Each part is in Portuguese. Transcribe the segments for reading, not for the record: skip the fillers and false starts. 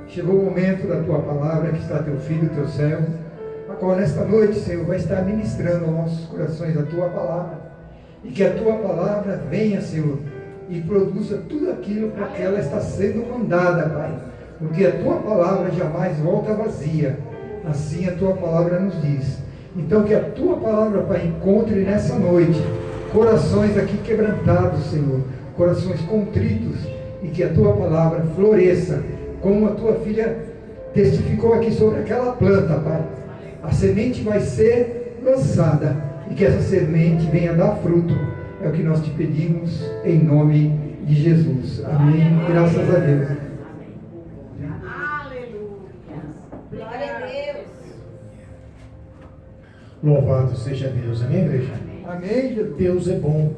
Chegou o momento da tua palavra, que está teu filho, teu servo, a qual nesta noite, Senhor, vai estar ministrando aos nossos corações a tua palavra, e que a tua palavra venha, Senhor, e produza tudo aquilo para que ela está sendo mandada, Pai, porque a tua palavra jamais volta vazia, assim a tua palavra nos diz. Então que a tua palavra, Pai, encontre nessa noite corações aqui quebrantados, Senhor, corações contritos, e que a tua palavra floresça, como a tua filha testificou aqui sobre aquela planta, Pai. A semente vai ser lançada, e que essa semente venha dar fruto. É o que nós te pedimos, em nome de Jesus. Amém. Graças a Deus. Aleluia. Glória a Deus. Louvado seja Deus. Amém, igreja? Amém, Jesus. Deus é bom.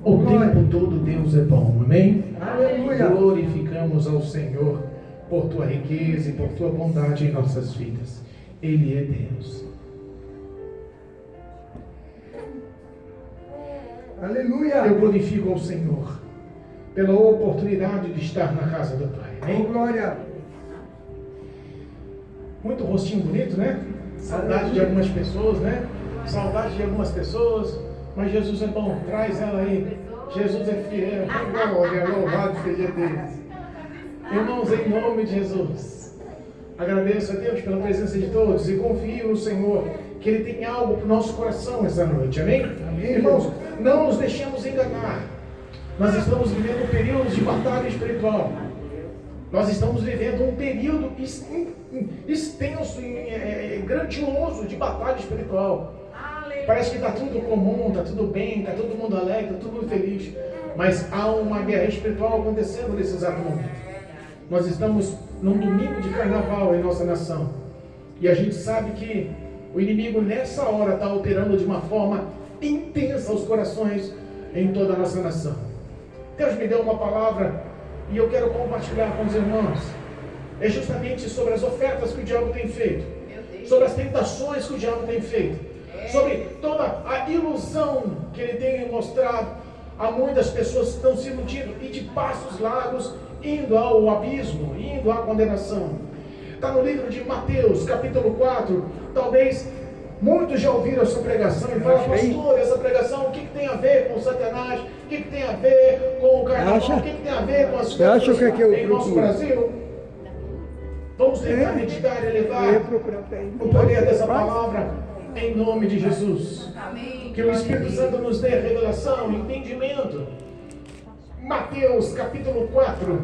O tempo todo Deus é bom. Amém? Aleluia. Glorificamos ao Senhor por tua riqueza e por tua bondade em nossas vidas. Ele é Deus. Aleluia. Eu glorifico ao Senhor pela oportunidade de estar na casa do Pai. Amém? Glória. Muito rostinho bonito, né? Saudade de algumas pessoas, né? Saudade de algumas pessoas. Mas Jesus é bom. Traz ela aí. Jesus é fiel. Glória, louvado seja Deus. Irmãos, em nome de Jesus, agradeço a Deus pela presença de todos e confio no Senhor que Ele tem algo para o nosso coração esta noite. Amém? Amém. Irmãos, não nos deixemos enganar. Nós estamos vivendo um período de batalha espiritual. Nós estamos vivendo um período extenso e grandioso de batalha espiritual. Parece que está tudo comum, está tudo bem, está todo mundo alegre, está todo mundo feliz. Mas há uma guerra espiritual acontecendo nesse exato momento. Nós estamos num domingo de carnaval em nossa nação. E a gente sabe que o inimigo nessa hora está operando de uma forma intensa os corações em toda a nossa nação. Deus me deu uma palavra e eu quero compartilhar com os irmãos. É justamente sobre as ofertas que o diabo tem feito, sobre as tentações que o diabo tem feito, sobre toda a ilusão que ele tem mostrado a muitas pessoas que estão se iludindo e de passos largos indo ao abismo, indo à condenação. Está no livro de Mateus, capítulo 4. Talvez muitos já ouviram essa pregação e falam: pastor, essa pregação, o que tem a ver com Satanás? O que tem a ver com o carnaval? O que tem a ver com as coisas em nosso Brasil? Vamos tentar meditar e levar o poder dessa palavra em nome de Jesus. Que o Espírito Santo nos dê revelação, entendimento. Mateus capítulo 4,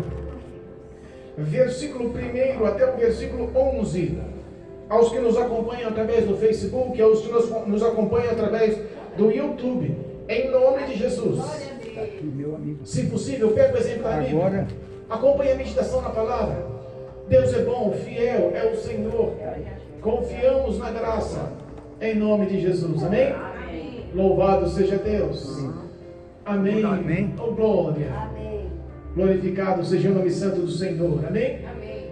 versículo 1 até o versículo 11. Aos que nos acompanham através do Facebook, aos que nos acompanham através do YouTube, em nome de Jesus. Se possível, pega o exemplo da Bíblia. Acompanhe a meditação na palavra. Deus é bom, fiel é o Senhor. Confiamos na graça, em nome de Jesus. Amém? Louvado seja Deus. Amém. Amém. Oh, glória. Amém. Glorificado seja o nome santo do Senhor. Amém? Amém.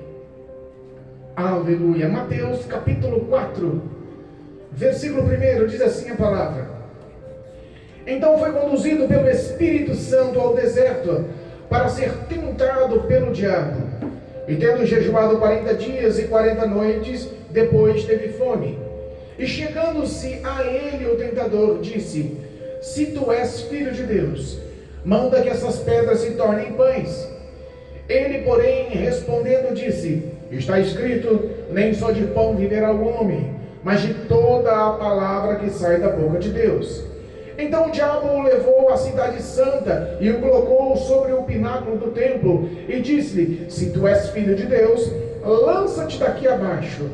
Aleluia. Mateus capítulo 4, versículo 1 diz assim a palavra: Então foi conduzido pelo Espírito Santo ao deserto para ser tentado pelo diabo. E tendo jejuado 40 dias e 40 noites, depois teve fome. E chegando-se a ele o tentador, disse: Se tu és filho de Deus, manda que essas pedras se tornem pães. Ele, porém, respondendo, disse: Está escrito, nem só de pão viverá o homem, mas de toda a palavra que sai da boca de Deus. Então o diabo o levou à cidade santa e o colocou sobre o pináculo do templo e disse-lhe: Se tu és filho de Deus, lança-te daqui abaixo.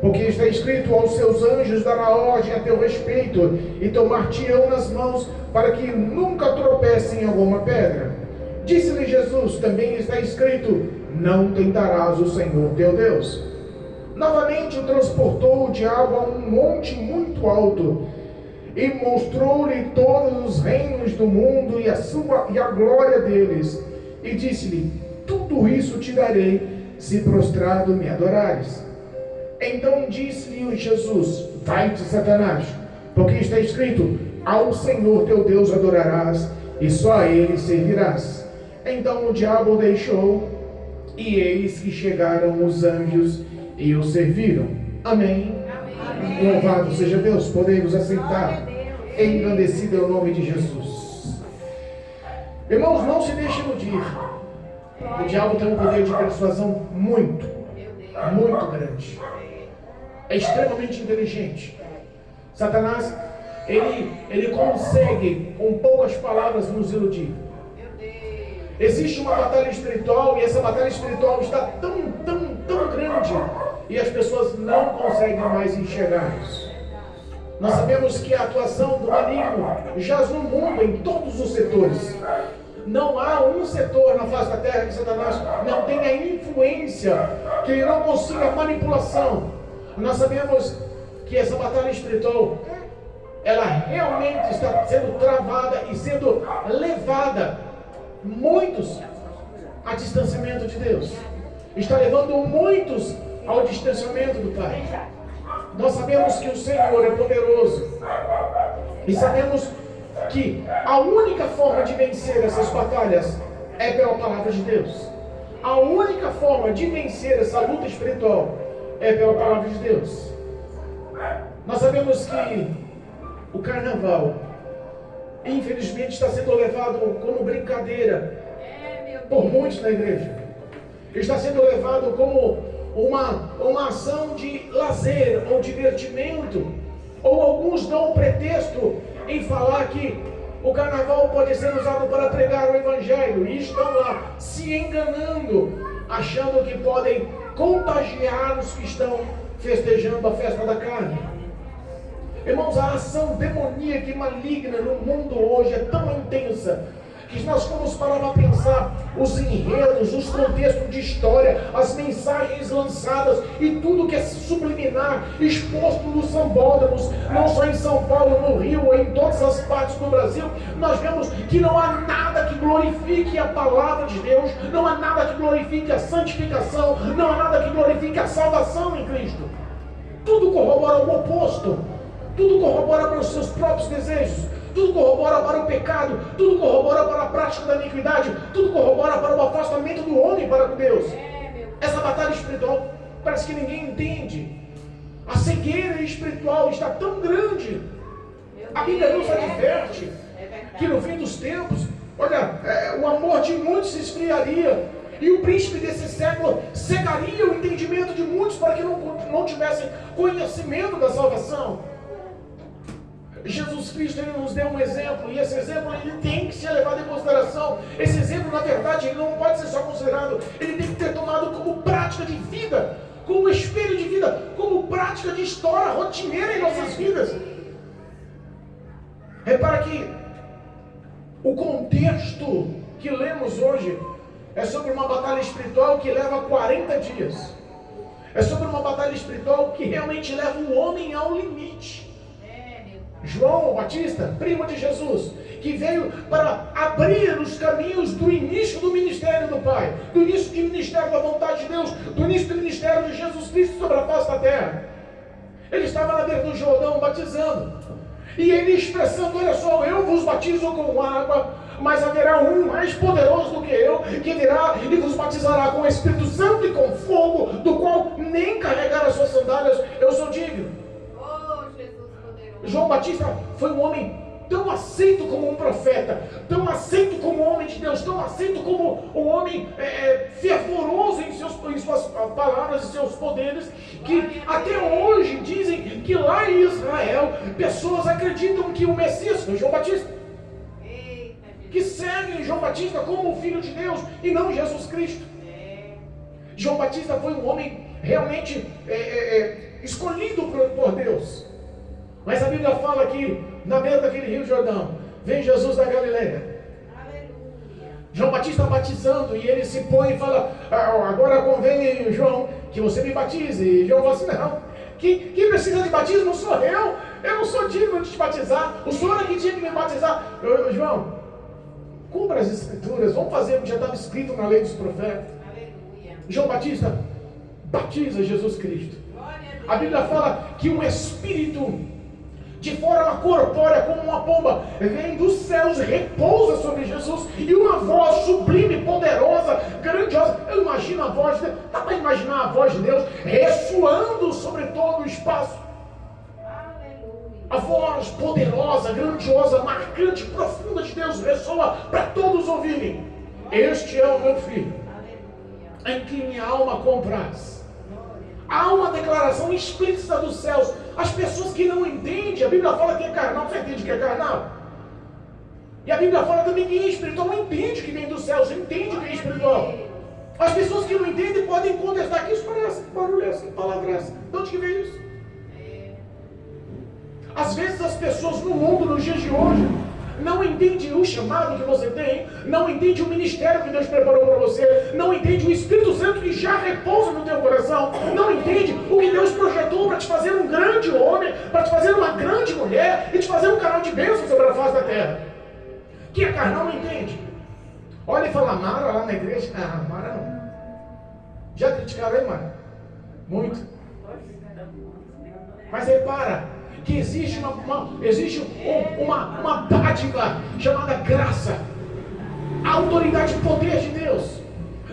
Porque está escrito: aos seus anjos dará ordem a teu respeito, e tomar-te-ão nas mãos, para que nunca tropecem em alguma pedra. Disse-lhe Jesus: também está escrito: não tentarás o Senhor teu Deus. Novamente o transportou o diabo a um monte muito alto, e mostrou-lhe todos os reinos do mundo e a glória deles. E disse-lhe: tudo isso te darei, se prostrado me adorares. Então disse-lhe Jesus: vai-te, Satanás, porque está escrito: ao Senhor teu Deus adorarás, e só a ele servirás. Então o diabo o deixou, E eis que chegaram os anjos e o serviram. Amém. Amém. Louvado seja Deus. Podemos assentar. Engrandecido é o nome de Jesus. Irmãos, não se deixe iludir. O diabo tem um poder de persuasão muito grande. É extremamente inteligente. Satanás, ele consegue, com poucas palavras, nos iludir. Existe uma batalha espiritual, e essa batalha espiritual está tão grande, e as pessoas não conseguem mais enxergar isso. Nós sabemos que a atuação do maligno jaz no mundo, em todos os setores. Não há um setor na face da terra que Satanás não tenha influência, que ele não consiga manipulação. Nós sabemos que essa batalha espiritual, ela realmente está sendo travada e sendo levada muitos a distanciamento de Deus. Está levando muitos ao distanciamento do Pai. Nós sabemos que o Senhor é poderoso. E sabemos que a única forma de vencer essas batalhas é pela palavra de Deus. A única forma de vencer essa luta espiritual é pela palavra de Deus. Nós sabemos que o carnaval, infelizmente, está sendo levado como brincadeira por muitos na igreja. Está sendo levado como uma ação de lazer ou divertimento. Ou alguns dão um pretexto em falar que o carnaval pode ser usado para pregar o evangelho. E estão lá se enganando, achando que podem contagiar os que estão festejando a festa da carne. Irmãos, a ação demoníaca e maligna no mundo hoje é tão intensa que se nós formos parar para pensar os enredos, os contextos de história, as mensagens lançadas e tudo que é subliminar, exposto nos sambódromos, não só em São Paulo, no Rio, ou em todas as partes do Brasil, nós vemos que não há nada que glorifique a palavra de Deus, não há nada que glorifique a santificação, não há nada que glorifique a salvação em Cristo. Tudo corrobora o oposto, tudo corrobora para os seus próprios desejos. Tudo corrobora para o pecado, tudo corrobora para a prática da iniquidade, tudo corrobora para o afastamento do homem para com Deus. Essa batalha espiritual parece que ninguém entende. A cegueira espiritual está tão grande. A Bíblia nos adverte que no fim dos tempos, olha, o amor de muitos se esfriaria, e o príncipe desse século cegaria o entendimento de muitos para que não tivessem conhecimento da salvação. Jesus Cristo, ele nos deu um exemplo, e esse exemplo ele tem que ser levado em consideração. Esse exemplo, na verdade, ele não pode ser só considerado, ele tem que ter tomado como prática de vida, como espelho de vida, como prática de história rotineira em nossas vidas. Repara que o contexto que lemos hoje é sobre uma batalha espiritual que leva 40 dias. É sobre uma batalha espiritual que realmente leva o homem ao limite. João Batista, primo de Jesus, que veio para abrir os caminhos do início do ministério do Pai, do início do ministério da vontade de Deus, do início do ministério de Jesus Cristo sobre a face da terra. Ele estava na beira do Jordão batizando, e ele expressando: olha só, eu vos batizo com água, mas haverá um mais poderoso do que eu, que virá e vos batizará com o Espírito Santo e com fogo, do qual nem carregar as suas sandálias eu sou digno. João Batista foi um homem tão aceito como um profeta, tão aceito como um homem de Deus, tão aceito como um homem fervoroso em suas palavras e seus poderes, que até hoje dizem que lá em Israel pessoas acreditam que o Messias foi João Batista, que seguem João Batista como o Filho de Deus e não Jesus Cristo. João Batista foi um homem realmente escolhido por Deus. Mas a Bíblia fala que na beira daquele rio Jordão vem Jesus da Galileia. Aleluia. João Batista batizando, e ele se põe e fala: agora convém, João, que você me batize. E João fala assim: não, quem precisa de batismo não sou eu não sou digno de te batizar, o Senhor é que tinha que me batizar. João, cumpra as escrituras, vamos fazer o que já estava escrito na lei dos profetas. Aleluia. João Batista batiza Jesus Cristo. A Bíblia fala que um espírito de forma corpórea como uma pomba, vem dos céus, repousa sobre Jesus, e uma voz sublime, poderosa, grandiosa. Eu imagino a voz de Deus, dá para imaginar a voz de Deus ressoando sobre todo o espaço. A voz poderosa, grandiosa, marcante, profunda de Deus ressoa para todos ouvirem. Este é o meu filho, em que minha alma compraz. Há uma declaração explícita dos céus. As pessoas que não entendem, a Bíblia fala que é carnal, você entende que é carnal? E a Bíblia fala também que é espiritual, não entende que vem dos céus, entende que é espiritual. As pessoas que não entendem podem contestar, que isso parece, que barulho é esse, que palavra é essa? De onde que veio isso? Às vezes as pessoas no mundo, nos dias de hoje, não entendem o chamado que você tem, não entendem o ministério que Deus preparou para você, não entendem o Espírito Santo que já repousa no teu coração, não entendem o que Deus projetou para te fazer um grande homem, para te fazer uma grande mulher e te fazer um canal de bênção sobre a face da terra. Que a carnal não entende. Olha e fala, Mara lá na igreja. Ah, Mara não. Já criticaram aí, Mara? Muito. Mas repara que existe uma dádiva chamada graça, a autoridade e poder de Deus.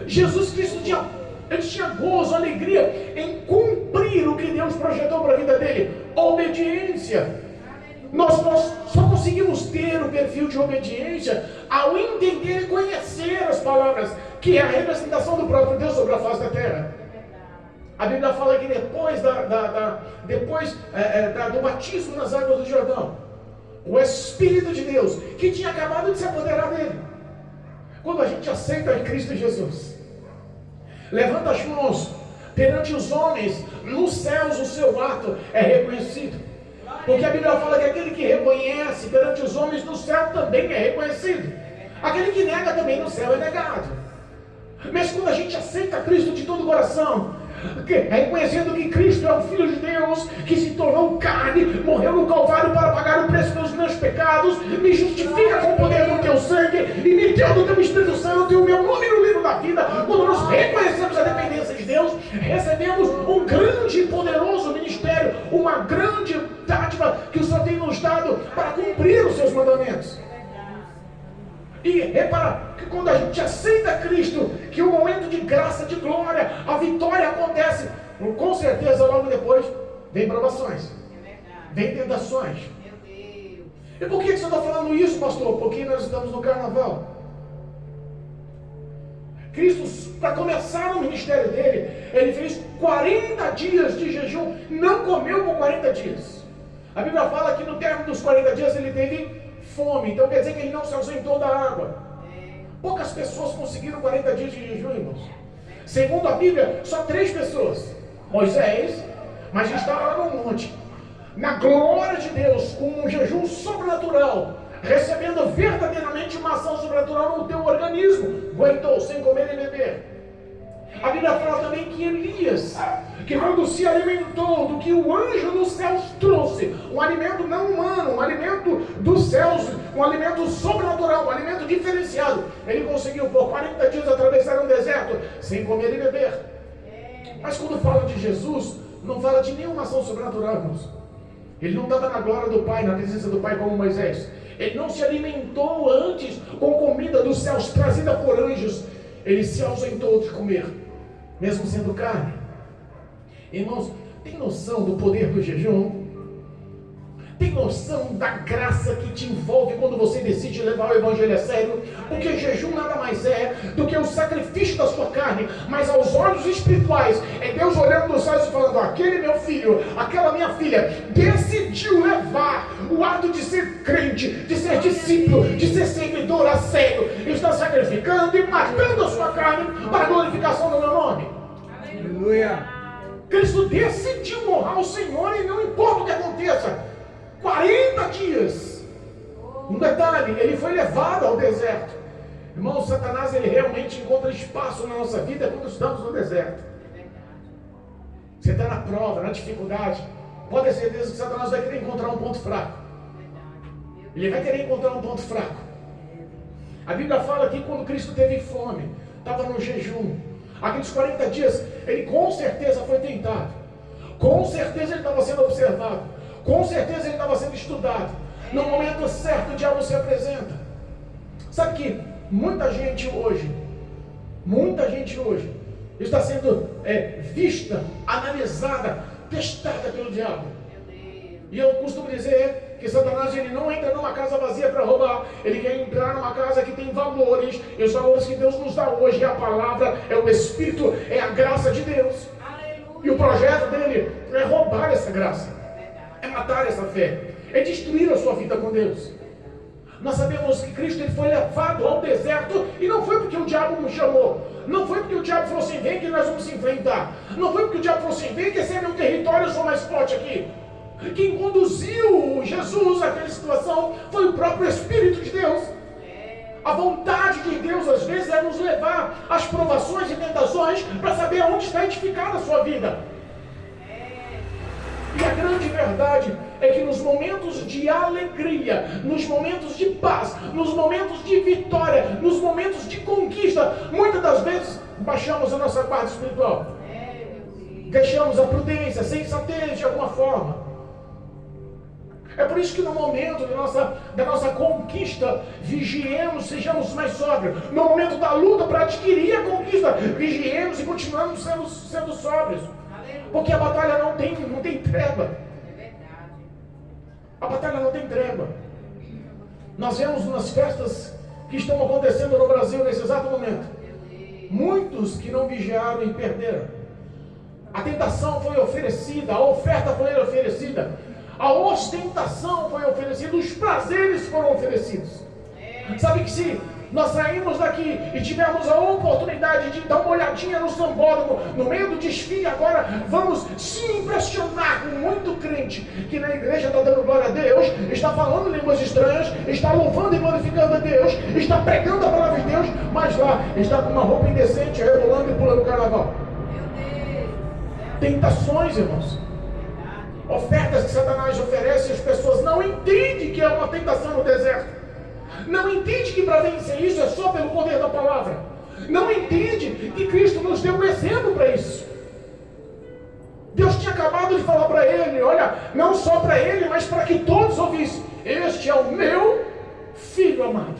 Jesus Cristo tinha gozo, alegria em cumprir o que Deus projetou para a vida dele, obediência. Nós só conseguimos ter o perfil de obediência ao entender e conhecer as palavras, que é a representação do próprio Deus sobre a face da terra. A Bíblia fala que depois do batismo nas águas do Jordão, o Espírito de Deus, que tinha acabado de se apoderar dele, quando a gente aceita Cristo Jesus, levanta as mãos perante os homens, nos céus o seu ato é reconhecido. Porque a Bíblia fala que aquele que reconhece perante os homens no céu também é reconhecido. Aquele que nega também no céu é negado. Mas quando a gente aceita Cristo de todo o coração, reconhecendo que Cristo é o Filho de Deus, que se tornou carne, morreu no Calvário para pagar o preço pelos meus pecados, me justifica com o poder do teu sangue e me deu do teu Espírito Santo e o meu nome no livro da vida. Quando nós reconhecemos a dependência de Deus, recebemos um grande e poderoso ministério, uma grande dádiva que o Senhor tem nos dado para cumprir os seus mandamentos. E repara que quando a gente aceita Cristo, que o momento de graça, de glória, a vitória acontece, com certeza logo depois vem provações, vem tentações. E por que você está falando isso, pastor? Porque nós estamos no carnaval. Cristo, para começar o ministério dele, ele fez 40 dias de jejum, não comeu por 40 dias. A Bíblia fala que no término dos 40 dias ele teve fome, então quer dizer que ele não se ausentou da água. Poucas pessoas conseguiram 40 dias de jejum, irmãos. Segundo a Bíblia, só 3 pessoas. Moisés, mas estava lá no monte, na glória de Deus, com um jejum sobrenatural, recebendo verdadeiramente uma ação sobrenatural no teu organismo, aguentou sem comer e beber. A Bíblia fala também que Elias, que quando se alimentou do que o anjo dos céus trouxe, um alimento não humano, um alimento dos céus, um alimento sobrenatural, um alimento diferenciado, ele conseguiu por 40 dias atravessar um deserto sem comer e beber. Mas quando fala de Jesus, não fala de nenhuma ação sobrenatural, irmãos. Ele não estava na glória do Pai, na presença do Pai como Moisés. Ele não se alimentou antes com comida dos céus trazida por anjos. Ele se ausentou de comer, mesmo sendo carne. Irmãos, tem noção do poder do jejum? Tem noção da graça que te envolve quando você decide levar o Evangelho a sério? Porque jejum nada mais é do que o sacrifício da sua carne, mas aos olhos espirituais, é Deus olhando dos céus e falando: aquele meu filho, aquela minha filha, decidiu levar o ato de ser crente, de ser discípulo, de ser seguidor a sério, está sacrificando e matando a sua carne para a glorificação do meu nome. Aleluia! Cristo decidiu honrar o Senhor e não importa o que aconteça. 40 dias. Um detalhe, ele foi levado ao deserto. Irmão, Satanás, ele realmente encontra espaço na nossa vida quando estamos no deserto. Você está na prova, na dificuldade, pode ter certeza que Satanás vai querer encontrar um ponto fraco. Ele vai querer encontrar um ponto fraco. A Bíblia fala que quando Cristo teve fome, estava no jejum, aqueles 40 dias, ele com certeza foi tentado. Com certeza ele estava sendo observado. Com certeza ele estava sendo estudado. No momento certo o diabo se apresenta. Sabe que muita gente hoje está sendo vista, analisada, testada pelo diabo. E eu costumo dizer que Satanás ele não entra numa casa vazia para roubar. Ele quer entrar numa casa que tem valores. E os valores que Deus nos dá hoje é a palavra, é o Espírito, é a graça de Deus. Aleluia. E o projeto dele é roubar essa graça, é matar essa fé, é destruir a sua vida com Deus. Nós sabemos que Cristo ele foi levado ao deserto e não foi porque o diabo nos chamou. Não foi porque o diabo falou assim, vem que nós vamos se enfrentar. Não foi porque o diabo falou assim, vem que esse é meu território, eu sou mais forte aqui. Quem conduziu Jesus àquela situação foi o próprio Espírito de Deus. A vontade de Deus às vezes é nos levar às provações e tentações para saber onde está edificada a sua vida. E a grande verdade é que nos momentos de alegria, nos momentos de paz, nos momentos de vitória, nos momentos de conquista, muitas das vezes baixamos a nossa guarda espiritual. Deixamos a prudência, a sensatez de alguma forma. É por isso que no momento da nossa conquista, vigiemos, sejamos mais sóbrios. No momento da luta para adquirir a conquista, vigiemos e continuamos sendo sóbrios. Porque a batalha não tem trégua. É verdade. A batalha não tem trégua. Nós vemos nas festas que estão acontecendo no Brasil nesse exato momento, muitos que não vigiaram e perderam. A tentação foi oferecida, a oferta foi oferecida, a ostentação foi oferecida, os prazeres foram oferecidos. Sabe que se nós saímos daqui e tivemos a oportunidade de dar uma olhadinha no sambódromo, no meio do desfile, agora vamos se impressionar com muito crente que na igreja está dando glória a Deus, está falando línguas estranhas, está louvando e glorificando a Deus, está pregando a palavra de Deus, mas lá está com uma roupa indecente, rebolando e pulando o carnaval. Tentações, irmãos. Ofertas que Satanás oferece, as pessoas não entendem que é uma tentação no deserto. Não entende que para vencer isso é só pelo poder da palavra. Não entende que Cristo nos deu um exemplo para isso. Deus tinha acabado de falar para ele, olha, não só para ele, mas para que todos ouvissem. Este é o meu Filho amado,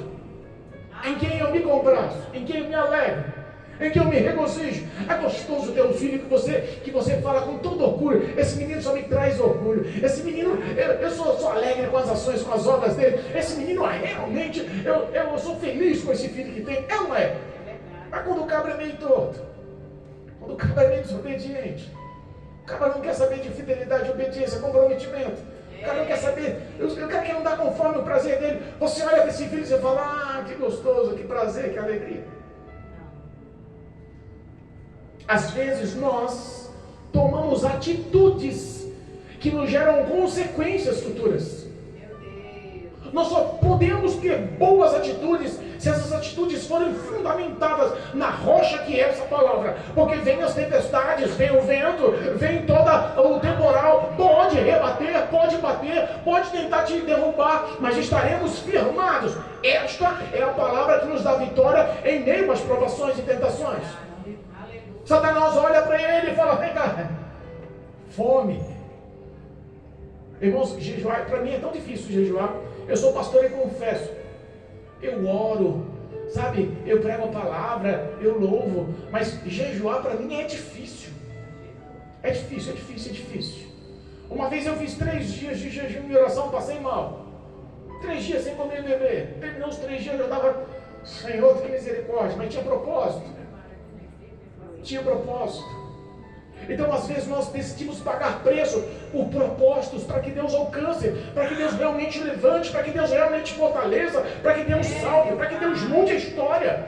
em quem eu me comprazo, em quem eu me alegro, em quem eu me regozijo. É gostoso ter um filho que você fala com todo orgulho. Esse menino só me traz orgulho. Esse menino, eu sou alegre com as ações, com as obras dele. Esse menino, realmente, eu sou feliz com esse filho que tem. Não é? Mas quando o cabra é meio torto, quando o cabra é meio desobediente, o cabra não quer saber de fidelidade, obediência, comprometimento. O cara não quer saber, o cara quer andar conforme o prazer dele. Você olha para esse filho e você fala, que gostoso, que prazer, que alegria. Às vezes nós tomamos atitudes que nos geram consequências futuras. Nós só podemos ter boas atitudes se essas atitudes forem fundamentadas na rocha que é essa palavra. Porque vem as tempestades, vem o vento, vem todo o temporal, pode rebater, pode bater, pode tentar te derrubar, mas estaremos firmados. Esta é a palavra que nos dá vitória em meio às provações e tentações. Satanás olha para ele e fala, vem cá, fome. Irmãos, jejuar, para mim é tão difícil jejuar. Eu sou pastor e confesso, eu oro, sabe, eu prego a palavra, eu louvo, mas jejuar para mim é difícil. É difícil. Uma vez eu fiz 3 dias de jejum e oração, passei mal. 3 dias sem comer e beber. Terminou os 3 dias, eu dava, Senhor, tem misericórdia, mas tinha propósito. Então às vezes nós decidimos pagar preço por propósitos para que Deus alcance, para que Deus realmente levante, para que Deus realmente fortaleça, para que Deus salve, para que Deus mude a história.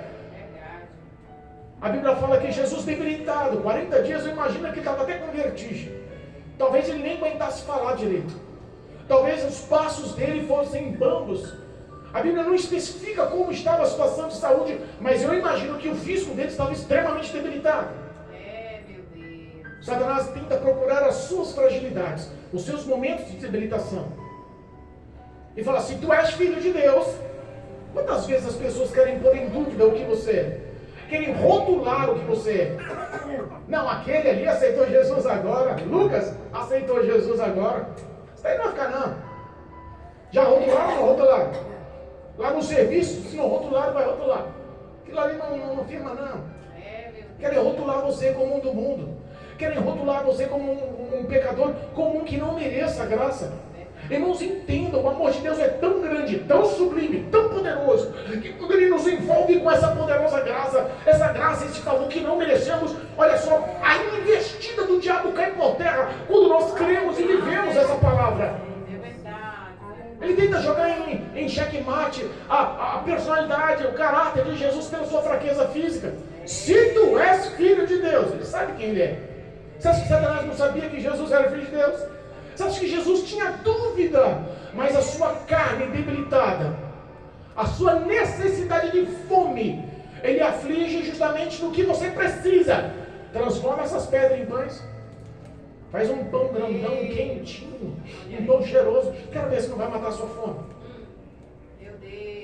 A Bíblia fala que Jesus debilitado, 40 dias, eu imagino que ele estava até com vertigem. Talvez ele nem aguentasse falar direito. Talvez os passos dele fossem bambos. A Bíblia não especifica como estava a situação de saúde, mas eu imagino que o físico dele estava extremamente debilitado. Meu Deus. Satanás tenta procurar as suas fragilidades, os seus momentos de debilitação. E fala assim, tu és filho de Deus. Quantas vezes as pessoas querem pôr em dúvida o que você é? Querem rotular o que você é. Não, aquele ali aceitou Jesus agora. Lucas aceitou Jesus agora. Isso aí não vai ficar não. Já rotularam ou não rotularam? Lá no serviço, se não rotularam, vai rotular. Aquilo ali não firma não. Querem rotular você como um do mundo. Querem rotular você como um pecador, como um que não mereça a graça. Irmãos, entendam, o amor de Deus é tão grande, tão sublime, tão poderoso, que quando Ele nos envolve com essa poderosa graça, esse favor que não merecemos, olha só, a investida do diabo cai por terra quando nós cremos e vivemos essa palavra. Ele tenta jogar em xeque-mate a personalidade, o caráter de Jesus pela sua fraqueza física. Se tu és filho de Deus, ele sabe quem ele é. Você acha que Satanás não sabia que Jesus era filho de Deus? Você acha que Jesus tinha dúvida? Mas a sua carne debilitada, a sua necessidade de fome, ele aflige justamente no que você precisa. Transforma essas pedras em pães. Faz um pão grandão, quentinho, um pão cheiroso. Quero ver se não vai matar a sua fome.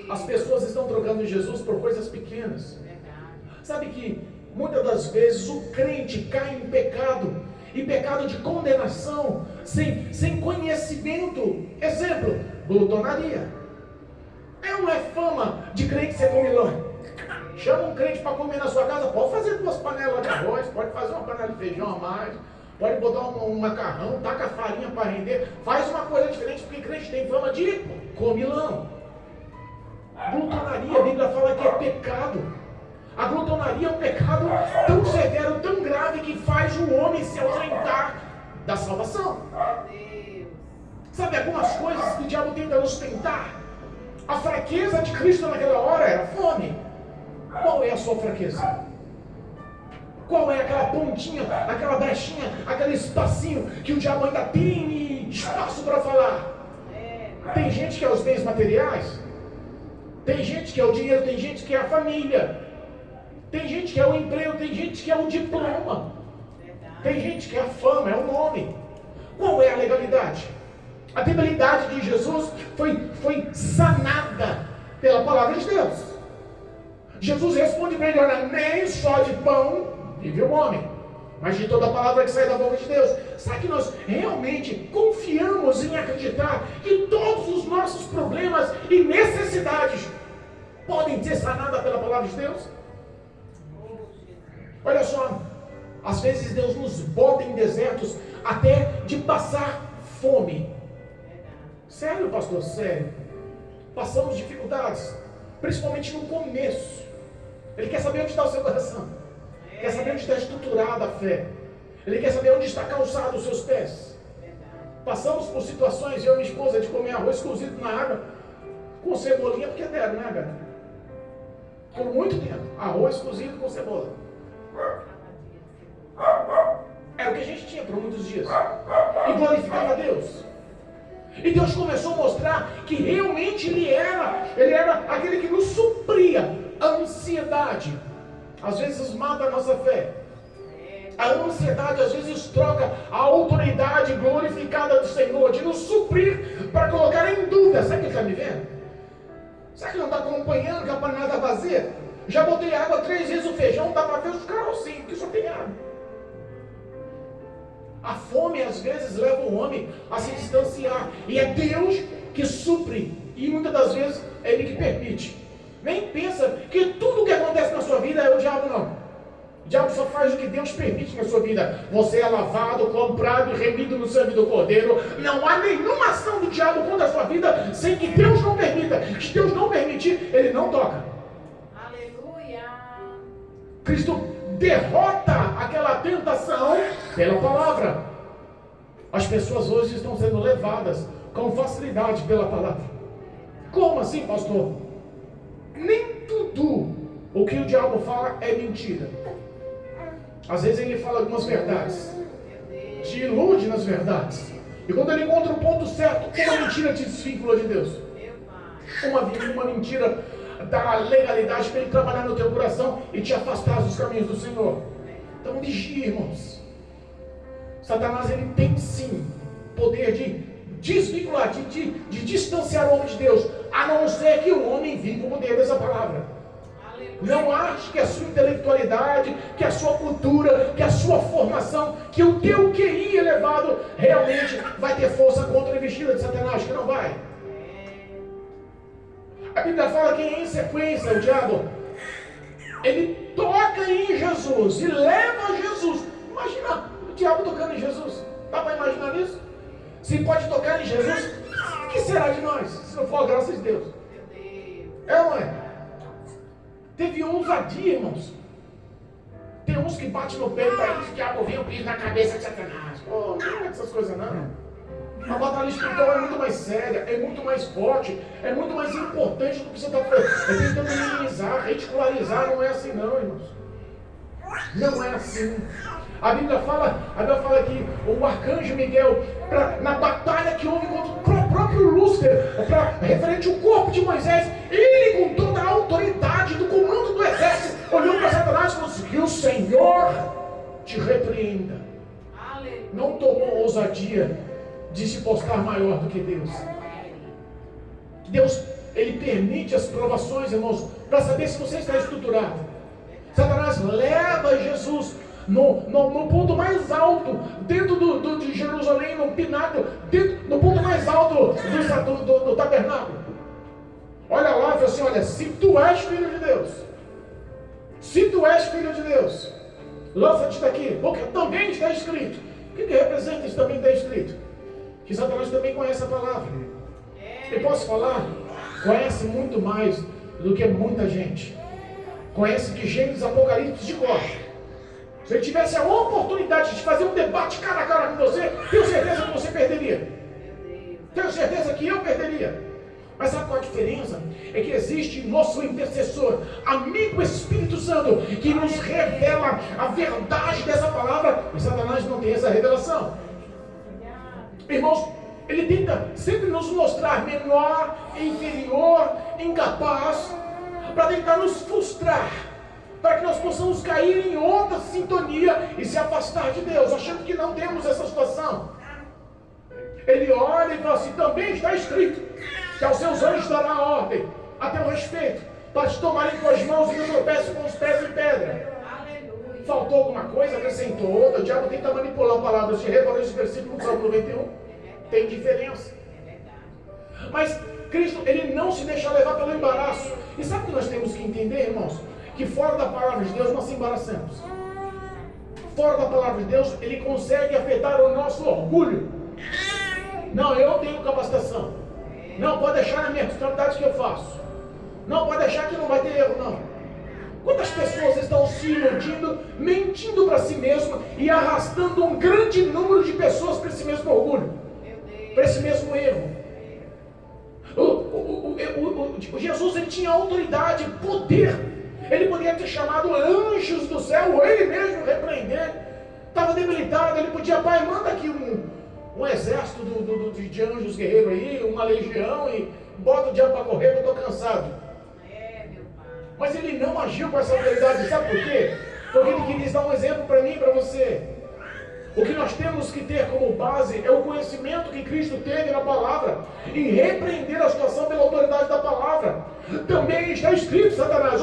As pessoas estão trocando Jesus por coisas pequenas. Sabe que muitas das vezes o crente cai em pecado, e pecado de condenação, sem conhecimento. Exemplo, glutonaria. Não é fama de crente ser comilão. Chama um crente para comer na sua casa, pode fazer 2 panelas de arroz, pode fazer uma panela de feijão a mais, pode botar um macarrão, taca farinha para render, faz uma coisa diferente, porque crente tem fama de comilão. Glutonaria, a Bíblia fala que é pecado. A glutonaria é um pecado tão severo, tão grave, que faz o homem se ausentar da salvação. Sabe algumas coisas que o diabo tenta nos tentar? A fraqueza de Cristo naquela hora era fome. Qual é a sua fraqueza? Qual é aquela pontinha, aquela brechinha, aquele espacinho que o diabo ainda tem espaço para falar? Tem gente que é os bens materiais, tem gente que é o dinheiro, tem gente que é a família, tem gente que é o emprego, tem gente que é o diploma, tem gente que é a fama, é o nome. Qual é a legalidade? A debilidade de Jesus foi sanada pela palavra de Deus. Jesus responde para ele: olha, nem só de pão vive o homem, mas de toda a palavra que sai da boca de Deus. Sabe que nós realmente confiamos em acreditar que todos os nossos problemas e necessidades podem ser sanadas pela palavra de Deus? Olha só, às vezes Deus nos bota em desertos até de passar fome. Sério, pastor, sério. Passamos dificuldades, principalmente no começo. Ele quer saber onde está o seu coração. Quer saber onde está estruturada a fé. Ele quer saber onde está calçado os seus pés. Passamos por situações, eu e minha esposa, de comer arroz cozido na água com cebolinha, porque deram, né, cara? Por muito tempo, arroz cozido com cebola. Era o que a gente tinha por muitos dias. E glorificava a Deus. E Deus começou a mostrar que realmente Ele era aquele que nos supria a ansiedade. Às vezes mata a nossa fé. A ansiedade às vezes troca a autoridade glorificada do Senhor de nos suprir para colocar em dúvida. Sabe que está me vendo? Será que não está acompanhando que a panela está vazia? Já botei água 3 vezes o feijão, dá para ver os carocinhos, porque só tem água. A fome às vezes leva o homem a se distanciar. E é Deus que supre. E muitas das vezes é Ele que permite. Nem pensa que tudo que acontece na sua vida é o diabo, não. O diabo só faz o que Deus permite na sua vida. Você é lavado, comprado e remido no sangue do Cordeiro. Não há nenhuma ação do diabo contra a sua vida sem que Deus não permita. Se Deus não permitir, Ele não toca. Aleluia. Cristo derrota aquela tentação pela palavra. As pessoas hoje estão sendo levadas com facilidade pela palavra. Como assim, pastor? Nem tudo o que o diabo fala é mentira. Às vezes ele fala algumas verdades, te ilude nas verdades, e quando ele encontra o ponto certo, uma mentira te desvincula de Deus. Uma mentira da legalidade para ele trabalhar no teu coração e te afastar dos caminhos do Senhor. Então vigia, irmãos. Satanás, ele tem sim poder de desvincular, de distanciar o homem de Deus, a não ser que o homem viva o poder dessa palavra. Não ache que a sua intelectualidade, que a sua cultura, que a sua formação, que o teu QI elevado realmente vai ter força contra ele investida de Satanás, que não vai. A Bíblia fala que em sequência o diabo, ele toca em Jesus e leva Jesus. Imagina o diabo tocando em Jesus. Dá para imaginar isso? Se pode tocar em Jesus, o que será de nós, se não for a graça de Deus? É ou não é? Teve ousadia, irmãos. Tem uns que batem no peito para eles, o diabo vem o piso na cabeça de Satanás. Pô, não é essas coisas não. A batalha espiritual é muito mais séria, é muito mais forte, é muito mais importante do que você está tentando minimizar, ridicularizar. Não é assim não, irmãos. Não é assim. A Bíblia fala que o arcanjo Miguel, na batalha que houve contra o próprio Lúcifer, referente ao corpo de Moisés, ele, com toda a autoridade do comando do exército, olhou para Satanás e falou assim: que o Senhor te repreenda. Não tomou ousadia de se postar maior do que Deus. Deus, ele permite as provações, irmãos, para saber se você está estruturado. Satanás leva Jesus no ponto mais alto, dentro de Jerusalém, no pináculo, no ponto mais alto do tabernáculo. Olha lá e fala assim: olha, se tu és filho de Deus, se tu és filho de Deus, lança-te daqui, porque também está escrito. O que representa isso? Também está escrito que Satanás também conhece a palavra. Eu posso falar? Conhece muito mais do que muita gente. Conhece de Gênesis, Apocalipse, de cor. Se ele tivesse a oportunidade de fazer um debate cara a cara com você, tenho certeza que você perderia. Tenho certeza que eu perderia. Mas sabe qual a diferença? É que existe nosso intercessor, amigo Espírito Santo, que nos revela a verdade dessa palavra, e Satanás não tem essa revelação. Irmãos, ele tenta sempre nos mostrar menor, inferior, incapaz, para tentar nos frustrar, para que nós possamos cair em outra sintonia e se afastar de Deus, achando que não temos essa situação. Ele olha e fala assim: também está escrito que aos seus anjos dará ordem a teu respeito, para te tomarem com as mãos e não tropece com os pés em pedra. Aleluia. Faltou alguma coisa, acrescentou outra. O diabo tenta manipular palavras de revelar esse versículo do Salmo 91. Tem diferença. Mas Cristo, ele não se deixa levar pelo embaraço. E sabe o que nós temos que entender, irmãos? Que fora da palavra de Deus nós se embaraçamos. Fora da palavra de Deus, ele consegue afetar o nosso orgulho. Não, eu tenho capacitação. Não, pode deixar na minha responsabilidade que eu faço. Não, pode deixar que não vai ter erro, não. Quantas pessoas estão se iludindo, mentindo para si mesmo e arrastando um grande número de pessoas para esse mesmo orgulho, para esse mesmo erro? Jesus, ele tinha autoridade, poder. Ele podia ter chamado anjos do céu, ou ele mesmo repreender. Estava debilitado, ele podia: pai, manda aqui um exército de anjos guerreiros aí, uma legião, e bota o diabo para correr, eu estou cansado. Mas ele não agiu com essa autoridade. Sabe por quê? Porque ele queria dar um exemplo para mim e para você. O que nós temos que ter como base é o conhecimento que Cristo teve na palavra, em repreender a situação pela autoridade da palavra. Também está escrito, Satanás,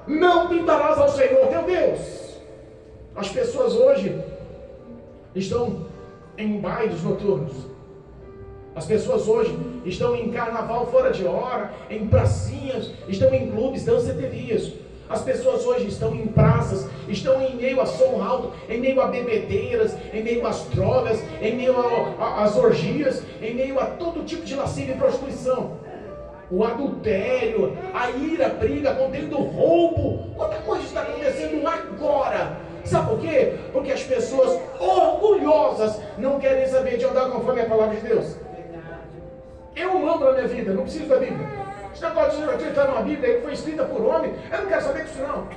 não tentarás ao Senhor teu Deus. As pessoas hoje estão em bailes noturnos. As pessoas hoje estão em carnaval fora de hora, em pracinhas, estão em clubes, danceterias. As pessoas hoje estão em praças, estão em meio a som alto, em meio a bebedeiras, em meio às drogas, em meio às orgias, em meio a todo tipo de lascívia e prostituição. O adultério, a ira, a briga, contendo roubo. Quanta coisa está acontecendo agora? Sabe por quê? Porque as pessoas orgulhosas não querem saber de andar conforme a palavra de Deus. Eu amo para a minha vida, não preciso da Bíblia. Esse negócio de acreditar numa Bíblia que foi escrita por homem, eu não quero saber disso não.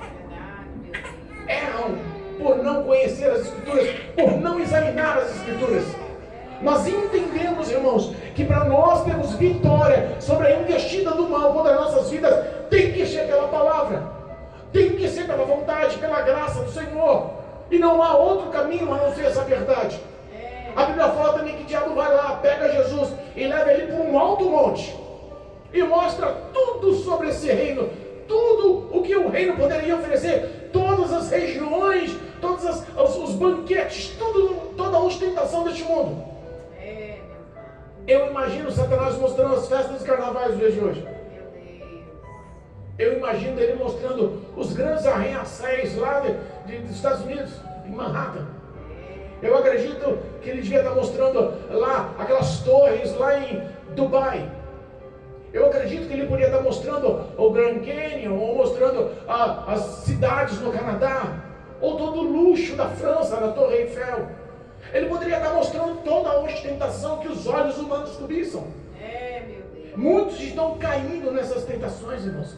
Erram por não conhecer as Escrituras, por não examinar as Escrituras. Nós entendemos, irmãos, que para nós termos vitória sobre a investida do mal contra as nossas vidas, tem que ser pela palavra, tem que ser pela vontade, pela graça do Senhor. E não há outro caminho a não ser essa verdade. A Bíblia fala também que o diabo vai lá, pega Jesus e leva ele para um alto monte e mostra tudo sobre esse reino, tudo o que o reino poderia oferecer, todas as regiões, todos os banquetes, toda a ostentação deste mundo. Eu imagino Satanás mostrando as festas dos carnavais dos dias de hoje. Eu imagino ele mostrando os grandes arranha-céus lá dos Estados Unidos, em Manhattan. Eu acredito que ele devia estar mostrando lá aquelas torres lá em Dubai. Eu acredito que ele poderia estar mostrando o Grand Canyon, ou mostrando as cidades no Canadá, ou todo o luxo da França, na Torre Eiffel. Ele poderia estar mostrando toda a ostentação que os olhos humanos cobiçam. Meu Deus. Muitos estão caindo nessas tentações, irmãos.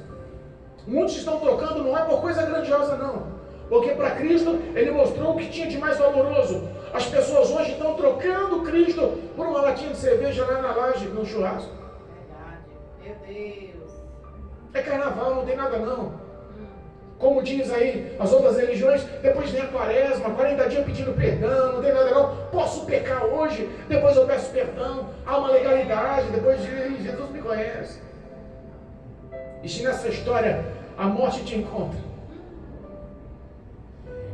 Muitos estão trocando, não é por coisa grandiosa, não. Porque para Cristo, Ele mostrou o que tinha de mais valoroso. As pessoas hoje estão trocando Cristo por uma latinha de cerveja lá na laje, no churrasco. Verdade. Meu Deus. É carnaval, não tem nada não. Como diz aí as outras religiões, depois vem a quaresma, 40 dias pedindo perdão, não tem nada não. Posso pecar hoje, depois eu peço perdão. Há uma legalidade, depois Jesus me conhece. E se nessa história a morte te encontra?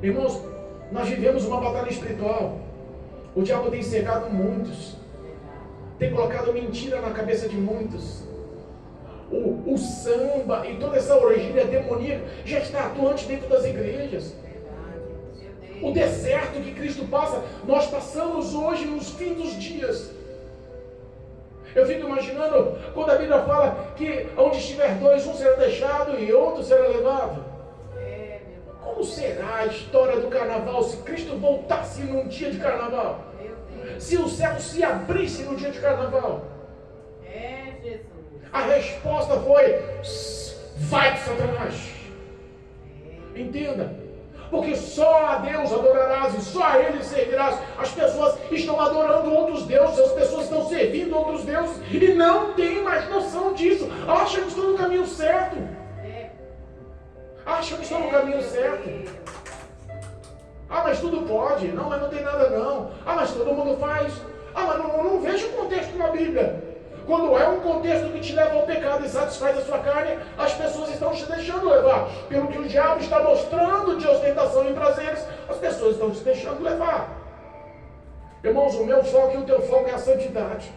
Irmãos, nós vivemos uma batalha espiritual. O diabo tem cegado muitos, tem colocado mentira na cabeça de muitos. O samba e toda essa orgia demoníaca já está atuante dentro das igrejas. O deserto que Cristo passa, nós passamos hoje nos fins dos dias. Eu fico imaginando quando a Bíblia fala que onde estiver dois, um será deixado e outro será levado. Como será a história do carnaval se Cristo voltasse num dia de carnaval? Se o céu se abrisse no dia de carnaval? Jesus. A resposta foi: vai, Satanás. Entenda. Porque só a Deus adorarás e só a Ele servirás. As pessoas estão adorando outros deuses, as pessoas estão servindo outros deuses e não têm mais noção disso. Acham que estão no caminho certo. Acham que estão no caminho certo. Ah, mas tudo pode. Não, mas não tem nada não. Ah, mas todo mundo faz. Ah, mas não vejo o contexto na Bíblia. Quando é um contexto que te leva ao pecado e satisfaz a sua carne, as pessoas estão se deixando levar. Pelo que o diabo está mostrando de ostentação e prazeres, as pessoas estão se deixando levar. Irmãos, o meu foco e o teu foco é a santidade.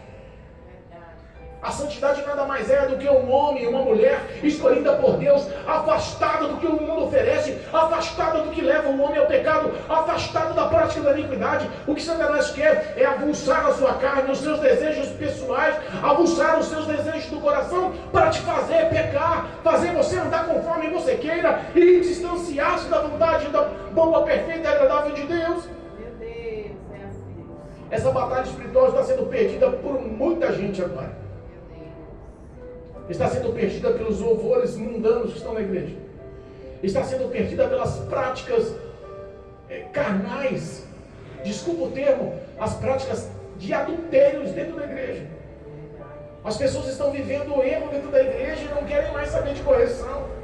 A santidade nada mais é do que um homem e uma mulher escolhida por Deus, afastada do que o mundo oferece, afastada do que leva o homem ao pecado, afastado da prática da iniquidade. O que Satanás quer é avulsar a sua carne, os seus desejos pessoais, avulsar os seus desejos do coração para te fazer pecar, fazer você andar conforme você queira e distanciar-se da vontade da boa, perfeita e agradável de Deus. Meu Deus, é assim. Essa batalha espiritual está sendo perdida por muita gente agora. Está sendo perdida pelos louvores mundanos que estão na igreja. Está sendo perdida pelas práticas carnais. Desculpa o termo, as práticas de adultérios dentro da igreja. As pessoas estão vivendo o erro dentro da igreja e não querem mais saber de correção.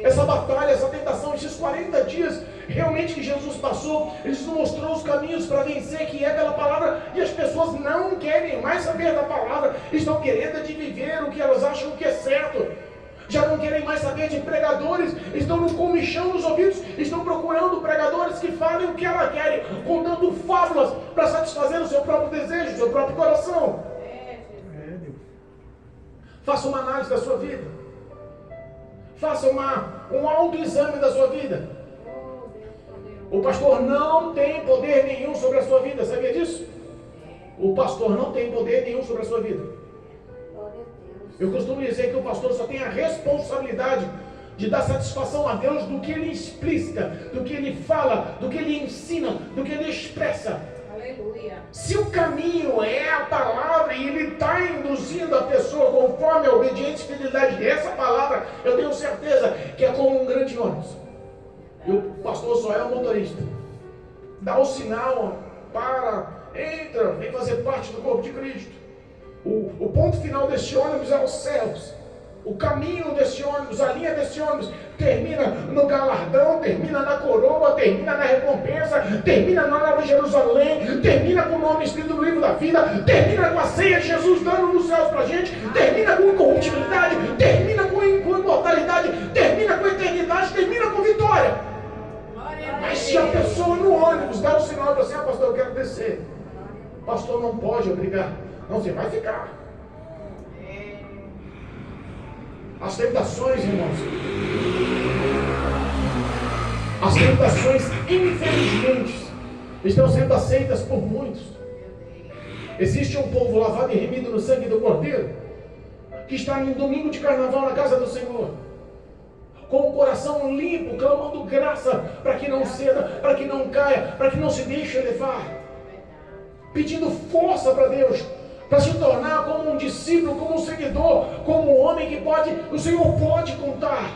Essa batalha, essa tentação, esses 40 dias realmente que Jesus passou, Ele nos mostrou os caminhos para vencer, que é pela palavra, e as pessoas não querem mais saber da palavra, estão querendo de viver o que elas acham que é certo, já não querem mais saber de pregadores, estão no comichão nos ouvidos, estão procurando pregadores que falem o que elas querem, contando fábulas para satisfazer o seu próprio desejo, o seu próprio coração. Faça uma análise da sua vida. Faça um autoexame da sua vida. O pastor não tem poder nenhum sobre a sua vida, sabia disso? O pastor não tem poder nenhum sobre a sua vida. Eu costumo dizer que o pastor só tem a responsabilidade de dar satisfação a Deus do que ele explica, do que ele fala, do que ele ensina, do que ele expressa. Aleluia. Se o caminho é a palavra e ele está induzindo a pessoa conforme a obediência e fidelidade dessa palavra, eu tenho certeza que é como um grande ônibus. E o pastor só é o motorista. Dá o sinal, para, entra, vem fazer parte do corpo de Cristo. O ponto final desse ônibus é os céus. O caminho desse ônibus, a linha desse ônibus termina no galardão, termina na coroa, termina na recompensa, termina na Nova Jerusalém, termina com o nome escrito no livro da vida, termina com a ceia de Jesus dando nos céus pra gente, termina com incorruptibilidade, termina com imortalidade, termina com eternidade, termina com vitória. Mas se a pessoa no ônibus dá o sinal para assim, pastor, eu quero descer. Pastor não pode obrigar. Não, você vai ficar. As tentações, irmãos. As tentações, infelizmente, estão sendo aceitas por muitos. Existe um povo lavado e remido no sangue do Cordeiro, que está no domingo de carnaval na casa do Senhor, com o coração limpo, clamando graça para que não ceda, para que não caia, para que não se deixe levar, pedindo força para Deus, para se tornar como um discípulo, como um seguidor, como um homem que o Senhor pode contar.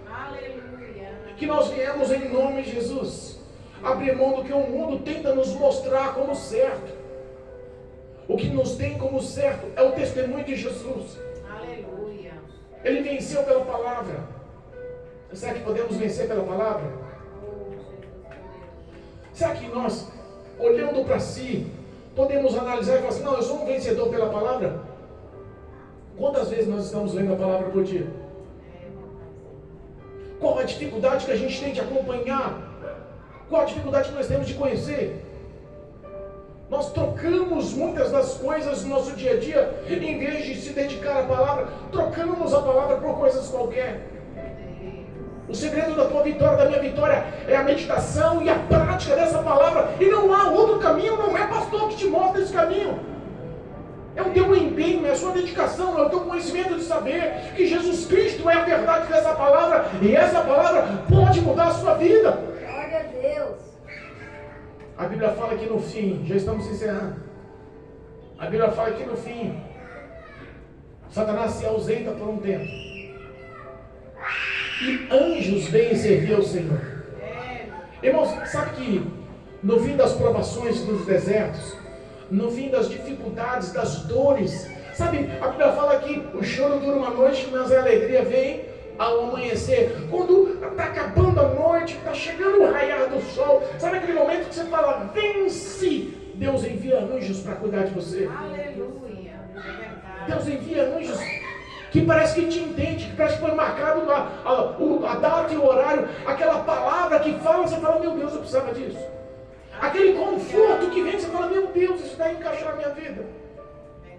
Aleluia. Que nós viemos em nome de Jesus abrir mão do que o mundo tenta nos mostrar como certo. O que nos tem como certo é o testemunho de Jesus. Aleluia. Ele venceu pela palavra. Será que podemos vencer pela palavra? Será que nós, olhando para si, podemos analisar e falar assim, não, eu sou um vencedor pela palavra? Quantas vezes nós estamos lendo a palavra por dia? Qual a dificuldade que a gente tem de acompanhar? Qual a dificuldade que nós temos de conhecer? Nós trocamos muitas das coisas no nosso dia a dia, em vez de se dedicar à palavra, trocamos a palavra por coisas qualquer. O segredo da tua vitória, da minha vitória, é a meditação e a prática dessa palavra. E não há outro caminho, não é pastor que te mostra esse caminho. É o teu empenho, é a sua dedicação, é o teu conhecimento de saber que Jesus Cristo é a verdade dessa palavra. E essa palavra pode mudar a sua vida. Glória a Deus. A Bíblia fala que no fim, já estamos encerrando. A Bíblia fala que no fim, Satanás se ausenta por um tempo. E anjos vêm servir ao Senhor. Irmãos, sabe que no fim das provações dos desertos, no fim das dificuldades, das dores, sabe, a Bíblia fala que o choro dura uma noite, mas a alegria vem ao amanhecer. Quando está acabando a noite, está chegando o raiar do sol, sabe aquele momento que você fala, vence, Deus envia anjos para cuidar de você. Aleluia. É verdade. Deus envia anjos que parece que te entende, que parece que foi marcado a data e o horário, aquela palavra que fala, você fala, meu Deus, eu precisava disso. Aquele conforto que vem, você fala, meu Deus, isso vai encaixar na minha vida.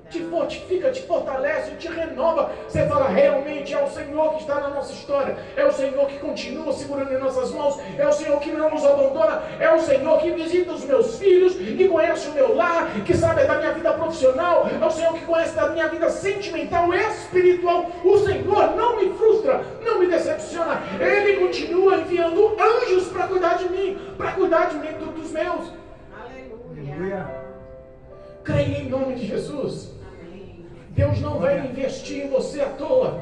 Te fortifica, te fortalece, te renova. Você fala, realmente é o Senhor que está na nossa história. É o Senhor que continua segurando em nossas mãos. É o Senhor que não nos abandona. É o Senhor que visita os meus filhos, que conhece o meu lar, que sabe da minha vida profissional. É o Senhor que conhece da minha vida sentimental, espiritual. O Senhor não me frustra, não me decepciona. Ele continua enviando anjos para cuidar de mim, para cuidar de mim, dos meus. Aleluia. Creia em nome de Jesus. Amém. Deus não vai investir em você à toa.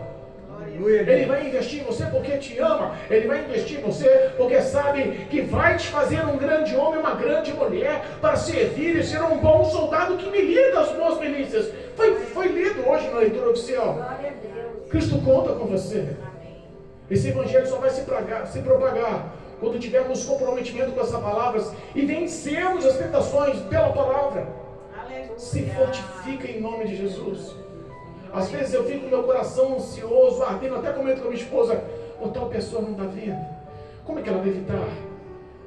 Ele vai investir em você porque te ama. Ele vai investir em você porque sabe que vai te fazer um grande homem, uma grande mulher para servir e ser um bom soldado que milita as boas milícias. Foi lido hoje na leitura oficial. Glória a Deus. Cristo conta com você. Amém. Esse evangelho só vai se propagar quando tivermos comprometimento com essas palavras e vencermos as tentações pela palavra. Aleluia. Se fortifica em nome de Jesus. Às vezes eu fico com meu coração ansioso, ardendo, até comento com a minha esposa, tal pessoa não está vendo. Como é que ela deve estar?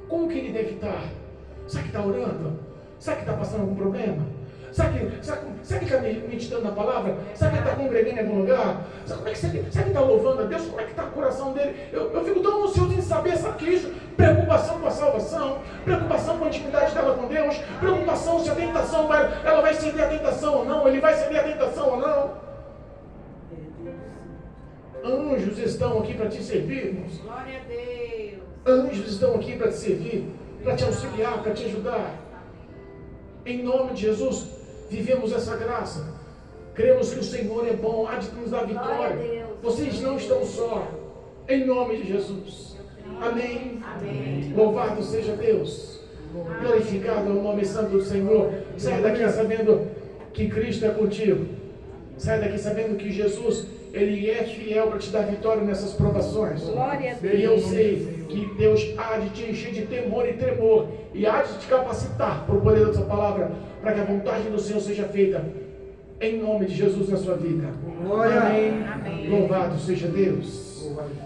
Como que ele deve estar? Será que está orando? Será que está passando algum problema? Será que está meditando na palavra? Será que está congregando em algum lugar? Será que está louvando a Deus? Como é que está o coração dele? Eu fico tão ansioso em saber, sabe o que é isso? Preocupação com a salvação, preocupação com a intimidade dela com Deus, preocupação se a tentação ela vai ceder a tentação ou não, ele vai ceder a tentação ou não. Anjos estão aqui para te servir, irmãos. Glória a Deus. Anjos estão aqui para te servir, para te auxiliar, para te ajudar. Em nome de Jesus, vivemos essa graça. Cremos que o Senhor é bom, há de nos dar vitória. Vocês não estão só. Em nome de Jesus. Amém. Amém. Louvado seja Deus. Glorificado é o nome santo do Senhor. Sai daqui sabendo que Cristo é contigo. Sai daqui sabendo que Jesus, Ele é fiel para te dar vitória nessas provações. Glória a Deus. E eu sei que Deus há de te encher de temor e tremor, e há de te capacitar por poder da sua palavra, para que a vontade do Senhor seja feita em nome de Jesus na sua vida. Glória. Amém. Amém. Louvado seja Deus.